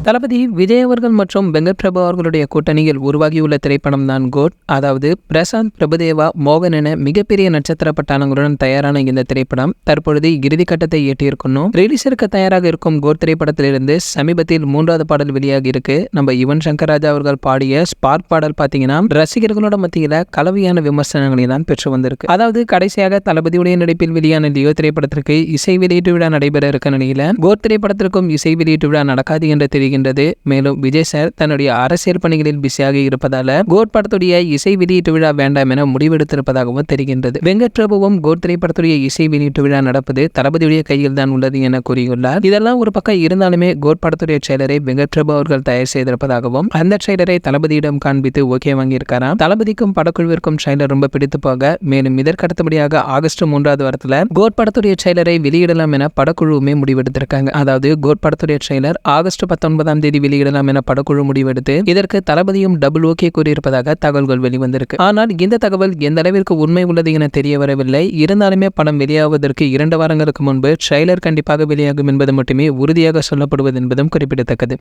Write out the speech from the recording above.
தளபதி விஜய் அவர்கள் மற்றும் வெங்கட் பிரபு அவர்களுடைய கூட்டணியில் உருவாகியுள்ள திரைப்படம் தான் கோட். அதாவது பிரசாந்த், பிரபுதேவா, மோகன் என மிகப்பெரிய நட்சத்திர பட்டாளங்களுடன் தயாரான இந்த திரைப்படம் தற்பொழுது இறுதி கட்டத்தை எட்டியிருக்கணும். ரிலீஸிற்கு தயாராக இருக்கும் கோட் திரைப்படத்திலிருந்து சமீபத்தில் 3வது பாடல் வெளியாகி இருக்கு. நம்ம யுவன் சங்கர் ராஜா அவர்கள் பாடிய ஸ்பார்க் பாடல் பாத்தீங்கன்னா ரசிகர்களோட மத்தியில கலவையான விமர்சனங்களை தான் பெற்று வந்திருக்கு. அதாவது கடைசியாக தளபதியுடைய நடிப்பில் வெளியான லியோ திரைப்படத்திற்கு இசை வெளியீட்டு விழா நடைபெற இருக்க நிலையில கோட் திரைப்படத்திற்கும் இசை வெளியீட்டு விழா நடக்காது என்று தெரிவிக்கின்றது. மேலும் விஜய் சார் தன்னுடைய அரசியல் பணிகளில் பிஸியாக இருப்பதால கோட் படத்துடைய இசை வெளியீட்டு விழா வேண்டாம் என முடிவெடுத்திருப்பதாகவும் தெரிகின்றது. வெங்கட் பிரபுவும் கோட் திரைப்படத்துடைய இசை வெளியீட்டு விழா நடப்பது தளபதியுடைய கையில் தான் உள்ளது என கூறியுள்ளார். இதெல்லாம் ஒரு பக்கம் இருந்தாலுமே கோட் படத்துடைய ட்ரெய்லரை வெங்கட் பிரபு அவர்கள் தயார் செய்திருப்பதாகவும் அந்த ட்ரெய்லரை தளபதியிடம் காண்பித்து ஓகே வாங்கியிருக்காராம். தளபதிக்கும் படக்குழுவிற்கும் ட்ரெய்லர் ரொம்ப பிடித்து போக மேலும் இதற்கடுத்தபடியாக ஆகஸ்ட் 3வது வாரத்தில் கோட் படத்துடைய ட்ரெய்லரை வெளியிடலாம் என படக்குழுவுமே முடிவெடுத்திருக்காங்க. அதாவது கோட் படத்துடைய ட்ரெய்லர் ஆகஸ்ட் 19ஆம் தேதி வெளியிடலாம் என படக்குழு முடிவெடுத்து இதற்கு தளபதியும் டபுள் ஓகே கூறியிருப்பதாக தகவல்கள் வெளிவந்திருக்கு. ஆனால் இந்த தகவல் எந்த அளவிற்கு உண்மை உள்ளது என தெரிய வரவில்லை. இருந்தாலுமே படம் வெளியாவதற்கு 2 வாரங்களுக்கு முன்பு ட்ரெய்லர் கண்டிப்பாக வெளியாகும் என்பது மட்டுமே உறுதியாக சொல்லப்படுவது என்பதும் குறிப்பிடத்தக்கது.